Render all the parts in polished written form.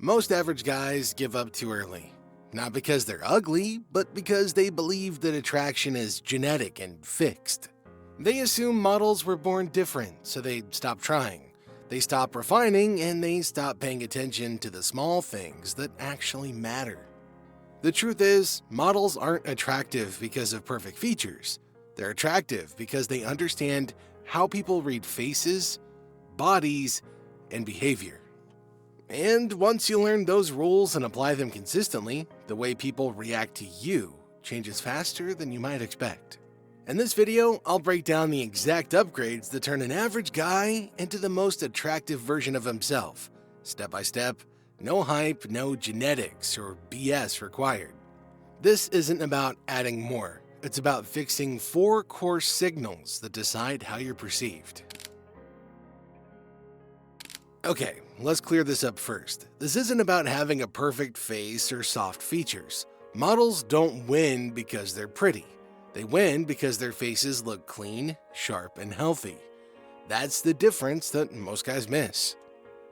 Most average guys give up too early. Not because they're ugly, but because they believe that attraction is genetic and fixed. They assume models were born different, so they stop trying. They stop refining, and they stop paying attention to the small things that actually matter. The truth is, models aren't attractive because of perfect features. They're attractive because they understand how people read faces, bodies, and behavior. And once you learn those rules and apply them consistently, the way people react to you changes faster than you might expect. In this video, I'll break down the exact upgrades that turn an average guy into the most attractive version of himself. Step by step, no hype, no genetics or BS required. This isn't about adding more. It's about fixing 4 core signals that decide how you're perceived. Okay, let's clear this up first. This isn't about having a perfect face or soft features. Models don't win because they're pretty. They win because their faces look clean, sharp, and healthy. That's the difference that most guys miss.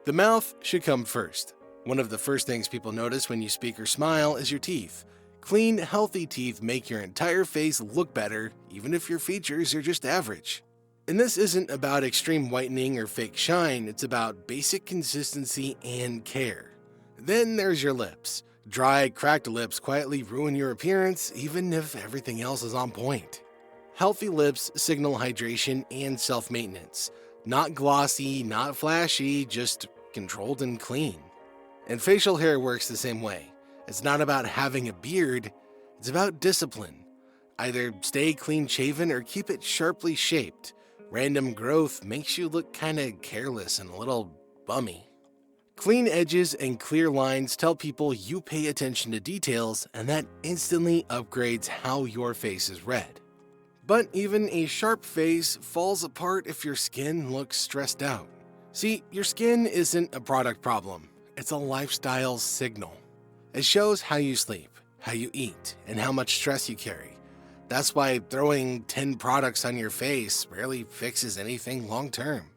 The mouth should come first. One of the first things people notice when you speak or smile is your teeth. Clean, healthy teeth make your entire face look better, even if your features are just average. And this isn't about extreme whitening or fake shine, it's about basic consistency and care. Then there's your lips. Dry, cracked lips quietly ruin your appearance, even if everything else is on point. Healthy lips signal hydration and self-maintenance. Not glossy, not flashy, just controlled and clean. And facial hair works the same way. It's not about having a beard, it's about discipline. Either stay clean-shaven or keep it sharply shaped. Random growth makes you look kinda careless and a little bummy. Clean edges and clear lines tell people you pay attention to details, and that instantly upgrades how your face is read. But even a sharp face falls apart if your skin looks stressed out. See, your skin isn't a product problem, it's a lifestyle signal. It shows how you sleep, how you eat, and how much stress you carry. That's why throwing 10 products on your face rarely fixes anything long term.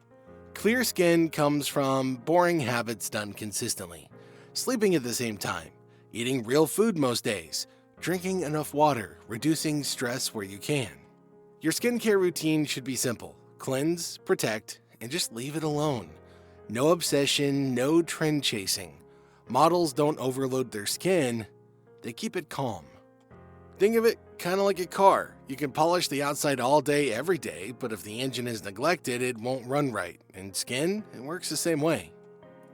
Clear skin comes from boring habits done consistently. Sleeping at the same time, eating real food most days, drinking enough water, reducing stress where you can. Your skincare routine should be simple. Cleanse, protect, and just leave it alone. No obsession, no trend chasing. Models don't overload their skin, they keep it calm. Think of it kind of like a car. You can polish the outside all day, every day, but if the engine is neglected, it won't run right. And skin, it works the same way.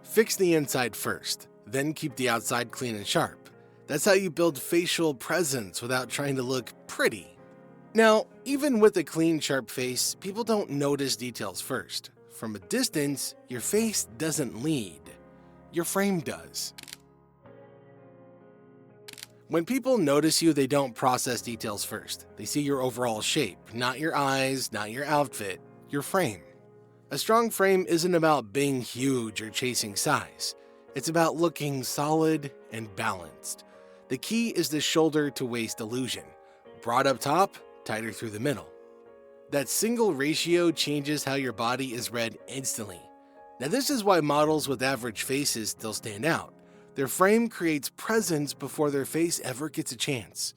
Fix the inside first, then keep the outside clean and sharp. That's how you build facial presence without trying to look pretty. Now, even with a clean, sharp face, people don't notice details first. From a distance, your face doesn't lead. Your frame does. When people notice you, they don't process details first. They see your overall shape, not your eyes, not your outfit, your frame. A strong frame isn't about being huge or chasing size. It's about looking solid and balanced. The key is the shoulder to waist illusion. Broad up top, tighter through the middle. That single ratio changes how your body is read instantly. Now this is why models with average faces still stand out. Their frame creates presence before their face ever gets a chance.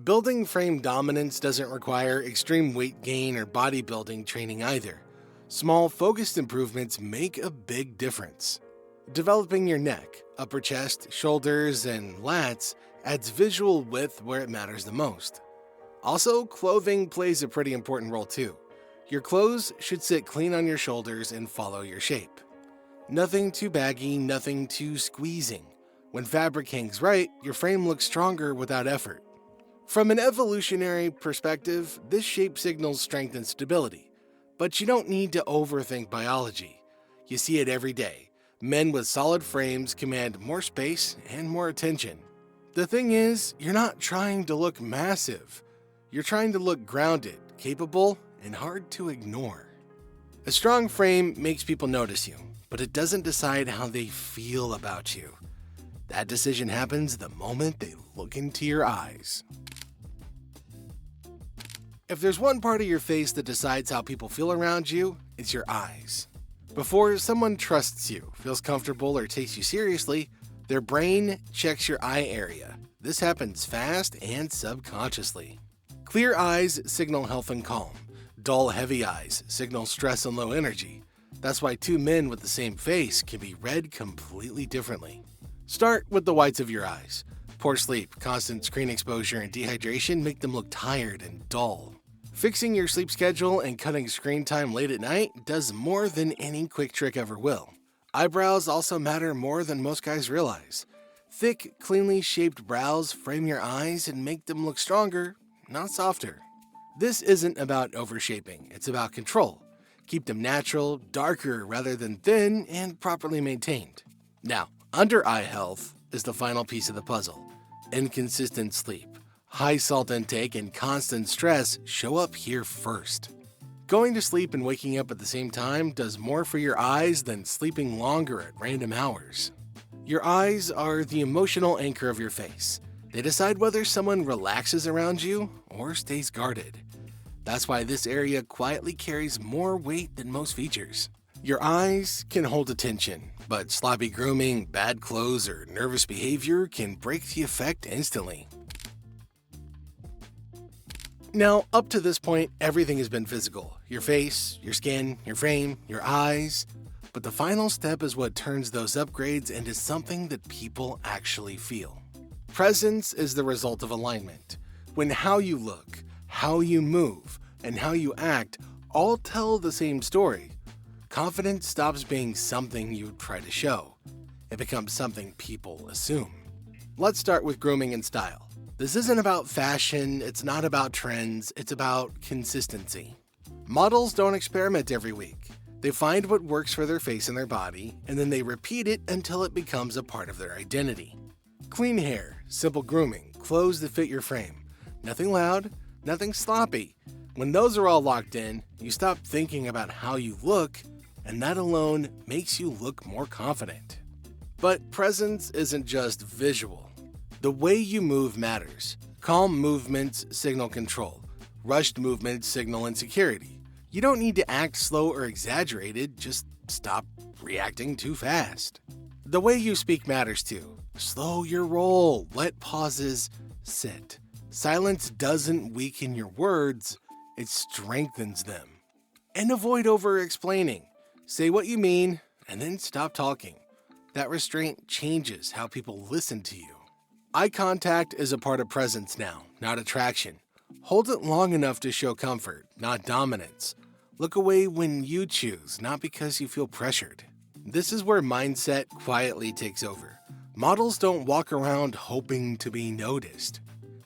Building frame dominance doesn't require extreme weight gain or bodybuilding training either. Small, focused improvements make a big difference. Developing your neck, upper chest, shoulders, and lats adds visual width where it matters the most. Also, clothing plays a pretty important role too. Your clothes should sit clean on your shoulders and follow your shape. Nothing too baggy, nothing too squeezing. When fabric hangs right, your frame looks stronger without effort. From an evolutionary perspective, this shape signals strength and stability. But you don't need to overthink biology. You see it every day. Men with solid frames command more space and more attention. The thing is, you're not trying to look massive. You're trying to look grounded, capable, and hard to ignore. A strong frame makes people notice you, but it doesn't decide how they feel about you. That decision happens the moment they look into your eyes. If there's one part of your face that decides how people feel around you, it's your eyes. Before someone trusts you, feels comfortable, or takes you seriously, Their brain checks your eye area. This happens fast and subconsciously. Clear eyes signal health and calm. Dull, heavy eyes signal stress and low energy. That's why two men with the same face can be read completely differently. Start with the whites of your eyes. Poor sleep, constant screen exposure, and dehydration make them look tired and dull. Fixing your sleep schedule and cutting screen time late at night does more than any quick trick ever will. Eyebrows also matter more than most guys realize. Thick, cleanly shaped brows frame your eyes and make them look stronger, not softer. This isn't about overshaping, it's about control. Keep them natural, darker rather than thin, and properly maintained. Now, under eye health is the final piece of the puzzle. Inconsistent sleep, high salt intake, and constant stress show up here first. Going to sleep and waking up at the same time does more for your eyes than sleeping longer at random hours. Your eyes are the emotional anchor of your face. They decide whether someone relaxes around you or stays guarded. That's why this area quietly carries more weight than most features. Your eyes can hold attention, but sloppy grooming, bad clothes, or nervous behavior can break the effect instantly. Now, up to this point, everything has been physical. Your face, your skin, your frame, your eyes. But the final step is what turns those upgrades into something that people actually feel. Presence is the result of alignment. When how you look, how you move, and how you act all tell the same story, confidence stops being something you try to show. It becomes something people assume. Let's start with grooming and style. This isn't about fashion, it's not about trends, it's about consistency. Models don't experiment every week. They find what works for their face and their body, and then they repeat it until it becomes a part of their identity. Clean hair, simple grooming, clothes that fit your frame. Nothing loud, nothing sloppy. When those are all locked in, you stop thinking about how you look, and that alone makes you look more confident. But presence isn't just visual. The way you move matters. Calm movements signal control. Rushed movements signal insecurity. You don't need to act slow or exaggerated, just stop reacting too fast. The way you speak matters too. Slow your roll, let pauses sit. Silence doesn't weaken your words, it strengthens them. And avoid over-explaining. Say what you mean, and then stop talking. That restraint changes how people listen to you. Eye contact is a part of presence now, not attraction. Hold it long enough to show comfort, not dominance. Look away when you choose, not because you feel pressured. This is where mindset quietly takes over. Models don't walk around hoping to be noticed.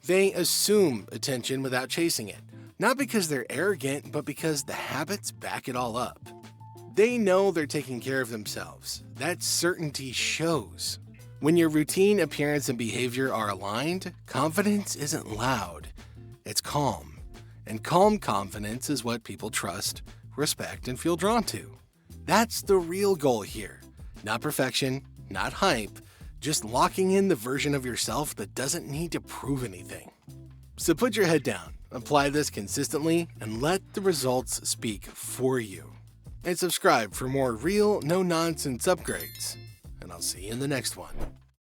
They assume attention without chasing it, not because they're arrogant, but because the habits back it all up. They know they're taking care of themselves. That certainty shows. When your routine, appearance, and behavior are aligned, confidence isn't loud, it's calm. And calm confidence is what people trust, respect, and feel drawn to. That's the real goal here. Not perfection, not hype, just locking in the version of yourself that doesn't need to prove anything. So put your head down, apply this consistently, and let the results speak for you. And subscribe for more real, no-nonsense upgrades. And I'll see you in the next one.